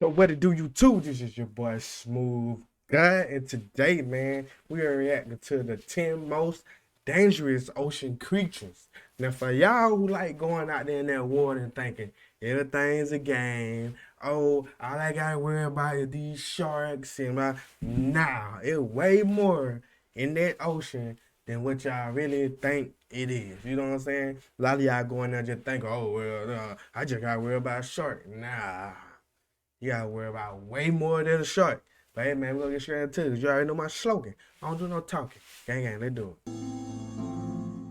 So what it do you too? This is your boy Smooth God, and today, man, we are reacting to the 10 most dangerous ocean creatures. Now, for y'all who like going out there in that water and thinking everything's a game, oh, all I gotta worry about is these sharks and my nah, it's way more in that ocean than what y'all really think it is. You know what I'm saying? A lot of y'all going there just think, oh well, I just gotta worry about a shark. Nah. You gotta worry about way more than a shark. But hey man, we're gonna get straight into it because you already know my slogan. I don't do no talking. Gang gang, let's do it.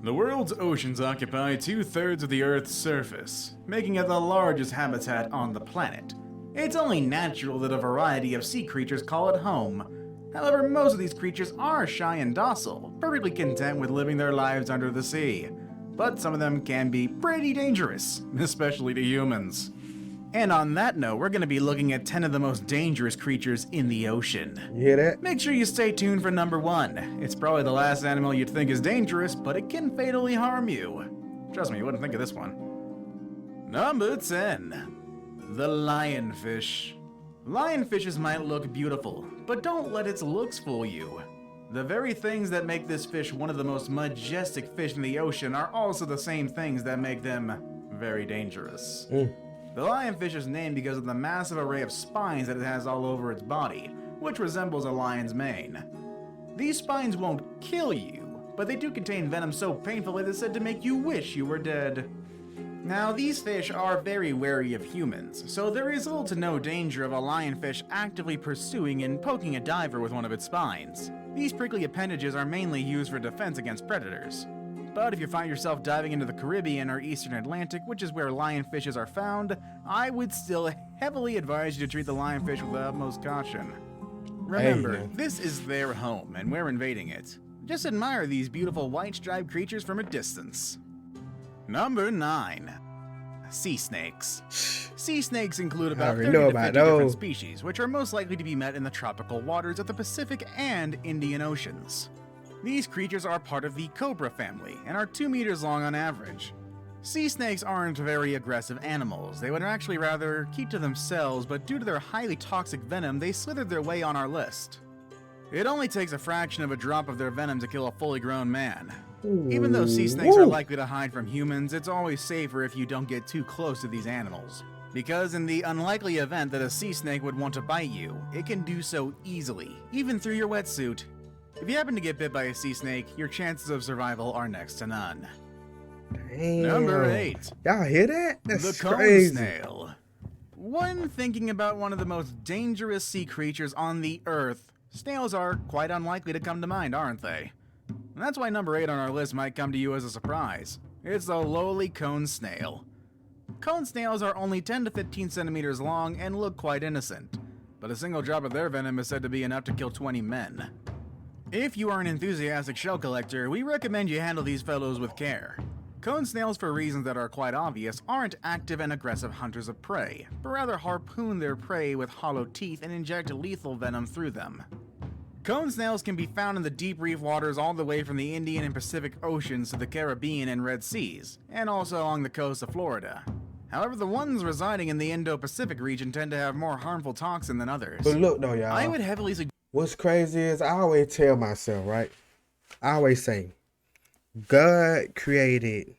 The world's oceans occupy 2/3 of the Earth's surface, making it the largest habitat on the planet. It's only natural that a variety of sea creatures call it home. However, most of these creatures are shy and docile, perfectly content with living their lives under the sea. But some of them can be pretty dangerous, especially to humans. And on that note, we're going to be looking at 10 of the most dangerous creatures in the ocean. You hear that? Make sure you stay tuned for number 1. It's probably the last animal you'd think is dangerous, but it can fatally harm you. Trust me, you wouldn't think of this one. Number 10. The lionfish. Lionfishes might look beautiful, but don't let its looks fool you. The very things that make this fish one of the most majestic fish in the ocean are also the same things that make them very dangerous. The lionfish is named because of the massive array of spines that it has all over its body, which resembles a lion's mane. These spines won't kill you, but they do contain venom so painful it is said to make you wish you were dead. Now, these fish are very wary of humans, so there is little to no danger of a lionfish actively pursuing and poking a diver with one of its spines. These prickly appendages are mainly used for defense against predators. But if you find yourself diving into the Caribbean or Eastern Atlantic, which is where lionfishes are found, I would still heavily advise you to treat the lionfish with the utmost caution. Remember, this is their home, and we're invading it. Just admire these beautiful white-striped creatures from a distance. Number 9. Sea snakes. Sea snakes include about 30 to 50 different species, which are most likely to be met in the tropical waters of the Pacific and Indian Oceans. These creatures are part of the cobra family and are 2 meters long on average. Sea snakes aren't very aggressive animals. They would actually rather keep to themselves, but due to their highly toxic venom, they slithered their way on our list. It only takes a fraction of a drop of their venom to kill a fully grown man. Even though sea snakes are likely to hide from humans, it's always safer if you don't get too close to these animals. Because in the unlikely event that a sea snake would want to bite you, it can do so easily, even through your wetsuit. If you happen to get bit by a sea snake, your chances of survival are next to none. Damn. Number 8. Y'all hear that? That's the cone crazy. snail. When thinking about one of the most dangerous sea creatures on the earth, snails are quite unlikely to come to mind, aren't they? And that's why number 8 on our list might come to you as a surprise. It's the lowly cone snail. Cone snails are only 10 to 15 centimeters long and look quite innocent, but a single drop of their venom is said to be enough to kill 20 men. If you are an enthusiastic shell collector, we recommend you handle these fellows with care. Cone snails, for reasons that are quite obvious, aren't active and aggressive hunters of prey, but rather harpoon their prey with hollow teeth and inject lethal venom through them. Cone snails can be found in the deep reef waters all the way from the Indian and Pacific Oceans to the Caribbean and Red Seas, and also along the coast of Florida. However, the ones residing in the Indo-Pacific region tend to have more harmful toxin than others. But look though, y'all. I would heavily suggest. What's crazy is I always tell myself, right? I always say, God created,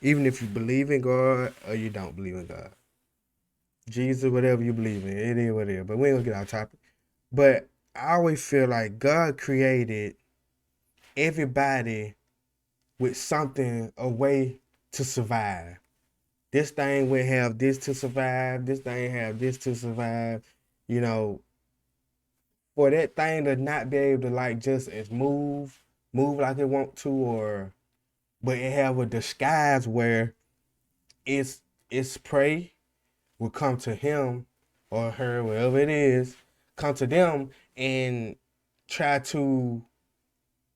even if you believe in God or you don't believe in God. Jesus, whatever you believe in, it is what it is. But we ain't gonna get off topic. But I always feel like God created everybody with something, a way to survive. This thing will have this to survive. This thing have this to survive. You know, for that thing to not be able to like just as move like it want to, but it have a disguise where its prey will come to him or her, whatever it is, come to them and try to,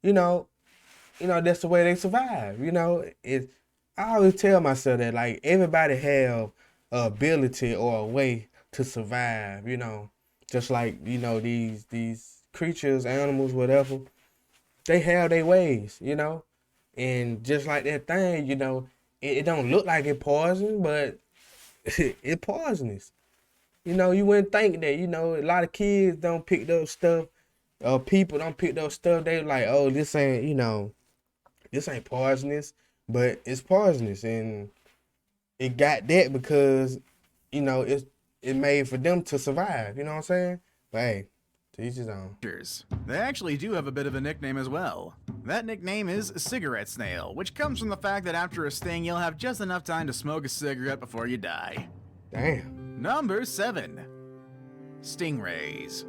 that's the way they survive. I always tell myself that like everybody have a ability or a way to survive, just like, these creatures, animals, whatever, they have their ways, and just like that thing, it don't look like it poison, but it poisonous. You know, you wouldn't think that. You know, a lot of kids don't pick up stuff. People don't pick up stuff. They like, oh, this ain't, you know, this ain't poisonous, but it's poisonous, and it got that because, you know, it made for them to survive. You know what I'm saying? But hey, to each his own. They actually do have a bit of a nickname as well. That nickname is Cigarette Snail, which comes from the fact that after a sting, you'll have just enough time to smoke a cigarette before you die. Damn. Number 7. Stingrays.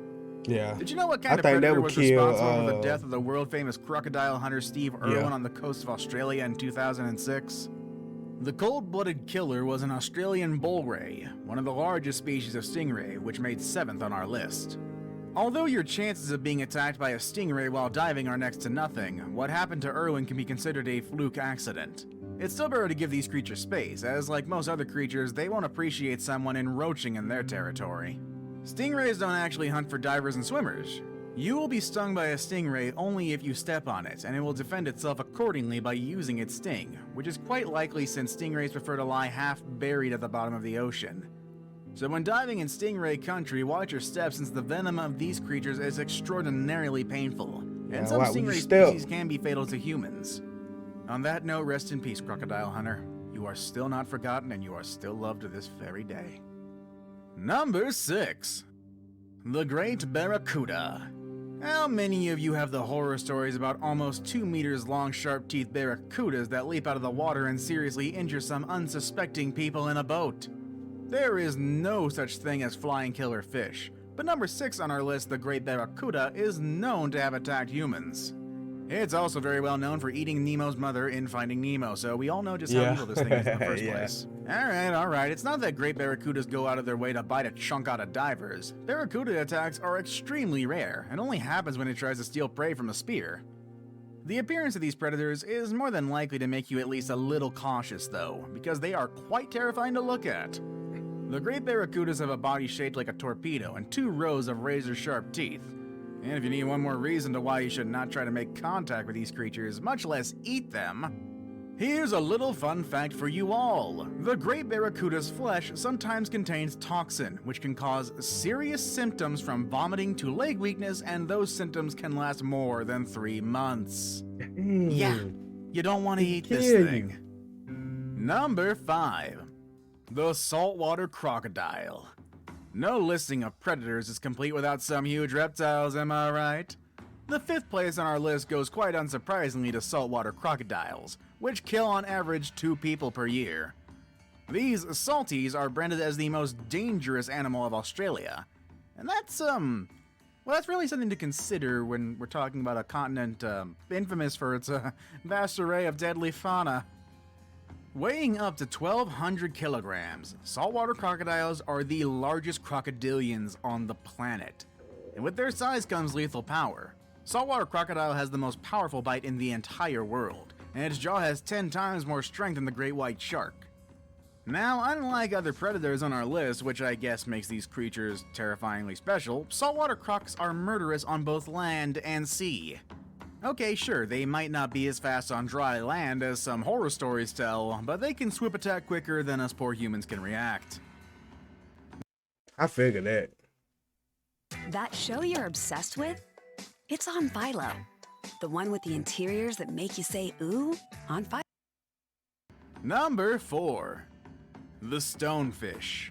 Yeah. Did you know what kind of predator was responsible for the death of the world-famous crocodile hunter Steve Irwin on the coast of Australia in 2006? The cold-blooded killer was an Australian bull ray, one of the largest species of stingray, which made 7th on our list. Although your chances of being attacked by a stingray while diving are next to nothing, what happened to Irwin can be considered a fluke accident. It's still better to give these creatures space, as like most other creatures, they won't appreciate someone encroaching in their territory. Stingrays don't actually hunt for divers and swimmers. You will be stung by a stingray only if you step on it, and it will defend itself accordingly by using its sting, which is quite likely since stingrays prefer to lie half buried at the bottom of the ocean. So when diving in stingray country, watch your steps since the venom of these creatures is extraordinarily painful, and some stingray species can be fatal to humans. On that note, rest in peace, crocodile hunter. You are still not forgotten and you are still loved to this very day. Number 6. The Great Barracuda. How many of you have the horror stories about almost 2 meters long sharp-teethed barracudas that leap out of the water and seriously injure some unsuspecting people in a boat? There is no such thing as flying killer fish, but number 6 on our list, the Great Barracuda, is known to have attacked humans. It's also very well known for eating Nemo's mother in Finding Nemo, so we all know just how evil this thing is in the first place. Alright, it's not that great barracudas go out of their way to bite a chunk out of divers. Barracuda attacks are extremely rare, and only happens when it tries to steal prey from a spear. The appearance of these predators is more than likely to make you at least a little cautious though, because they are quite terrifying to look at. The Great Barracudas have a body shaped like a torpedo and 2 rows of razor-sharp teeth. And if you need one more reason to why you should not try to make contact with these creatures, much less eat them, here's a little fun fact for you all. The Great Barracuda's flesh sometimes contains toxin, which can cause serious symptoms from vomiting to leg weakness, and those symptoms can last more than 3 months. Yeah, you don't want to eat this thing. Number 5. The Saltwater Crocodile. No listing of predators is complete without some huge reptiles, am I right? The 5th place on our list goes quite unsurprisingly to saltwater crocodiles, which kill on average 2 people per year. These salties are branded as the most dangerous animal of Australia, and that's really something to consider when we're talking about a continent infamous for its vast array of deadly fauna. Weighing up to 1,200 kilograms, saltwater crocodiles are the largest crocodilians on the planet. And with their size comes lethal power. Saltwater crocodile has the most powerful bite in the entire world, and its jaw has 10 times more strength than the great white shark. Now, unlike other predators on our list, which I guess makes these creatures terrifyingly special, saltwater crocs are murderous on both land and sea. Okay, sure, they might not be as fast on dry land as some horror stories tell, but they can swoop attack quicker than us poor humans can react. I figured that. That show you're obsessed with? It's on Philo. The one with the interiors that make you say ooh on Philo. Number 4. The Stonefish.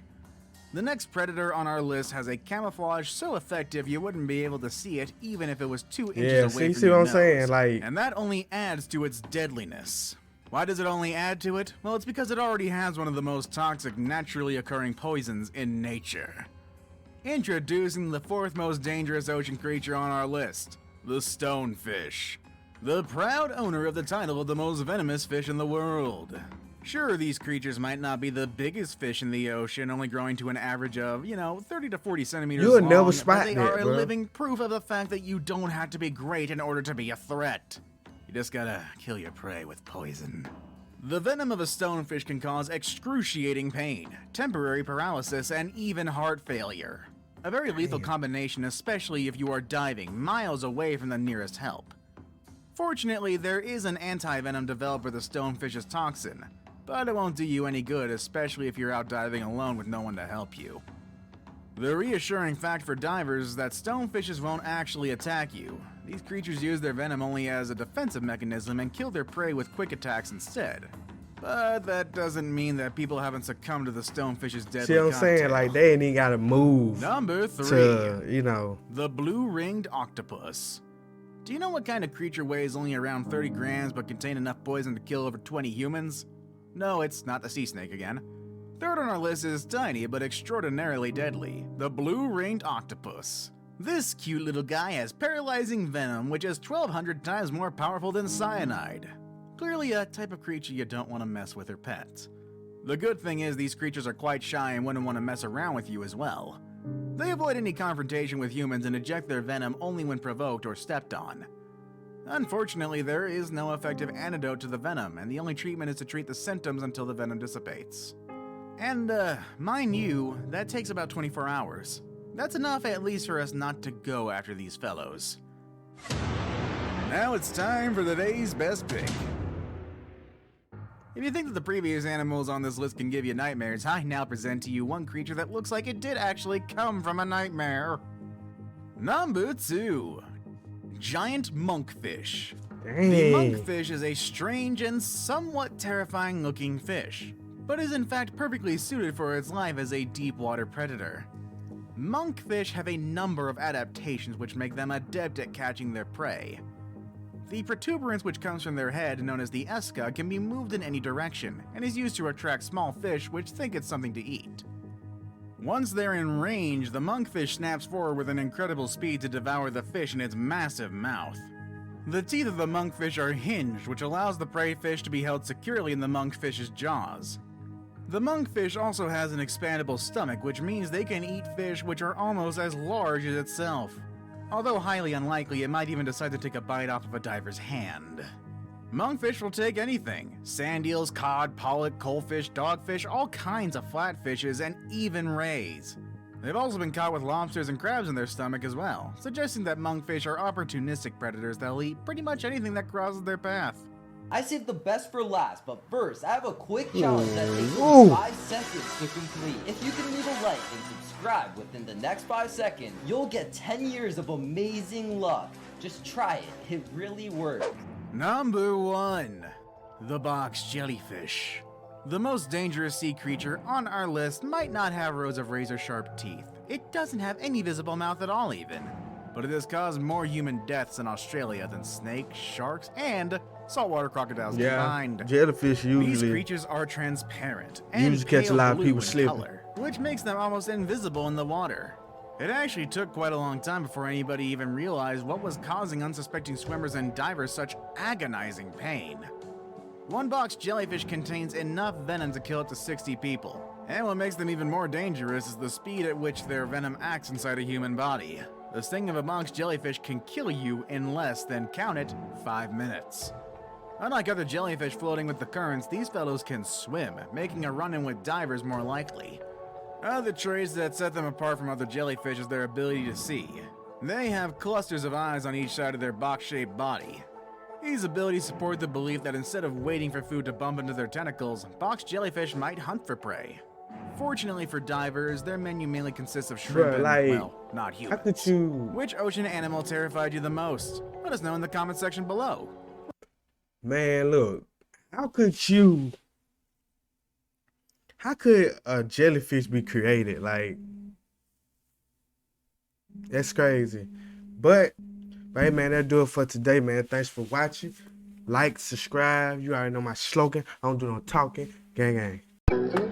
The next predator on our list has a camouflage so effective you wouldn't be able to see it even if it was 2 inches away from your nose. And that only adds to its deadliness. Why does it only add to it? Well, it's because it already has one of the most toxic naturally occurring poisons in nature. Introducing the 4th most dangerous ocean creature on our list, the stonefish. The proud owner of the title of the most venomous fish in the world. Sure, these creatures might not be the biggest fish in the ocean, only growing to an average of, 30 to 40 centimeters long, never spot but they that, are bro. a living proof of the fact that you don't have to be great in order to be a threat. You just gotta kill your prey with poison. The venom of a stonefish can cause excruciating pain, temporary paralysis, and even heart failure. A very lethal combination, especially if you are diving miles away from the nearest help. Fortunately, there is an anti-venom developed for the stonefish's toxin, but it won't do you any good, especially if you're out diving alone with no one to help you. The reassuring fact for divers is that stonefishes won't actually attack you. These creatures use their venom only as a defensive mechanism and kill their prey with quick attacks instead. But that doesn't mean that people haven't succumbed to the stonefish's deadly See what I'm saying? cocktail. Like, they ain't even gotta move Number 3. to, you know. The blue-ringed octopus. Do you know what kind of creature weighs only around 30 grams but contain enough poison to kill over 20 humans? No, it's not the sea snake again. Third on our list is tiny but extraordinarily deadly, the blue-ringed octopus. This cute little guy has paralyzing venom which is 1,200 times more powerful than cyanide. Clearly a type of creature you don't want to mess with or pet. The good thing is these creatures are quite shy and wouldn't want to mess around with you as well. They avoid any confrontation with humans and eject their venom only when provoked or stepped on. Unfortunately, there is no effective antidote to the venom, and the only treatment is to treat the symptoms until the venom dissipates. And, mind you, that takes about 24 hours. That's enough at least for us not to go after these fellows. Now it's time for the day's best pick. If you think that the previous animals on this list can give you nightmares, I now present to you one creature that looks like it did actually come from a nightmare. Number 2. Giant monkfish. Dang. The monkfish is a strange and somewhat terrifying looking fish, but is in fact perfectly suited for its life as a deep water predator. Monkfish have a number of adaptations which make them adept at catching their prey. The protuberance which comes from their head, known as the esca, can be moved in any direction, and is used to attract small fish which think it's something to eat. Once they're in range, the monkfish snaps forward with an incredible speed to devour the fish in its massive mouth. The teeth of the monkfish are hinged, which allows the prey fish to be held securely in the monkfish's jaws. The monkfish also has an expandable stomach, which means they can eat fish which are almost as large as itself. Although highly unlikely, it might even decide to take a bite off of a diver's hand. Monkfish will take anything. Sand eels, cod, pollock, coalfish, dogfish, all kinds of flatfishes, and even rays. They've also been caught with lobsters and crabs in their stomach as well, suggesting that monkfish are opportunistic predators that'll eat pretty much anything that crosses their path. I saved the best for last, but first, I have a quick challenge that takes Ooh. only 5 seconds to complete. If you can leave a like and subscribe within the next 5 seconds, you'll get 10 years of amazing luck. Just try it, it really works. Number 1. The box jellyfish. The most dangerous sea creature on our list might not have rows of razor-sharp teeth. It doesn't have any visible mouth at all even. But it has caused more human deaths in Australia than snakes, sharks, and saltwater crocodiles combined. Jellyfish These usually creatures are transparent and usually catch a pale lot of blue people in slipping. color, which makes them almost invisible in the water. It actually took quite a long time before anybody even realized what was causing unsuspecting swimmers and divers such agonizing pain. One box jellyfish contains enough venom to kill up to 60 people, and what makes them even more dangerous is the speed at which their venom acts inside a human body. The sting of a box jellyfish can kill you in less than, count it, 5 minutes. Unlike other jellyfish floating with the currents, these fellows can swim, making a run-in with divers more likely. Other traits that set them apart from other jellyfish is their ability to see. They have clusters of eyes on each side of their box-shaped body. These abilities support the belief that instead of waiting for food to bump into their tentacles, box jellyfish might hunt for prey. Fortunately for divers, their menu mainly consists of shrimp and, well, not how humans. could you... Which ocean animal terrified you the most? Let us know in the comment section below. Man, look. How could a jellyfish be created? Like, that's crazy. But hey, man, that'll do it for today, man. Thanks for watching. Like, subscribe. You already know my slogan. I don't do no talking. Gang, gang.